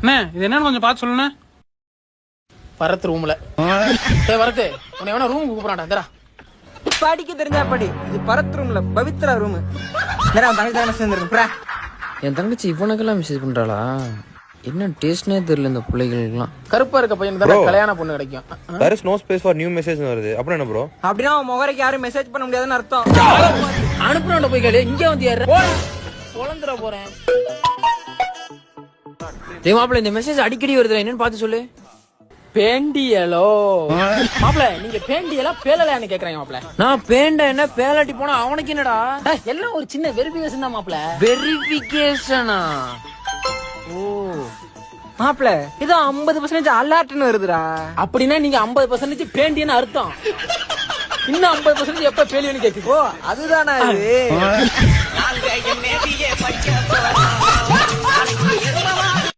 அண்ணே இது என்னன்னு கொஞ்சம் பார்த்து சொல்லுண்ணே. பரத் ரூம்ல வரத்து உன்னை எவனா ரூம் கூப்பிடாண்டா தரா. படிக்க தெரிஞ்சா படி. இது பரத் ரூம்ல பவித்ரா ரூம். தங்கச்சி தானே சேர்ந்துருக்கு. என் தங்கச்சி இவனுக்கெல்லாம் மெசேஜ் பண்றாளா? என்ன டேஸ்ட்னே தெரியல இந்த பிள்ளைகளுக்குலாம். கருப்பா இருக்க பையன் தான் கல்யாண பொண்ணு கிடைக்கும். there is no space for new message வருது. அப்புறம் என்ன ப்ரோ? அப்படினா முகரைக்கு யாரும் மெசேஜ் பண்ண முடியாதுன்னு அர்த்தம். அனுப்புறவன்ட போய் கேளு. இங்க வந்து ஏற பொளந்துற போறேன். டேய் மாப்ள இந்த மெசேஜ் அடிக்கடி வருது, என்னன்னு பார்த்து சொல்லு. பேண்டியலோ மாப்ள, நீங்க பேண்டியலா பேலலையான்னு கேக்குறாங்க மாப்ள. நான் பேண்ட என்ன பேலாட்டி போனா அவனுக்கு என்னடா? எல்லாம் ஒரு சின்ன வெரிஃபிகேஷன் தான் மாப்ள. வெரிஃபிகேஷனா? ஓ மாப்ள இது 50% அலர்ட்னு வருதுடா. அப்படின்னா நீங்க 50% பேண்டியன்னு அர்த்தம். இன்னும் 50% எப்ப பேலியன்னு கேக்குது. அதுதானா இது?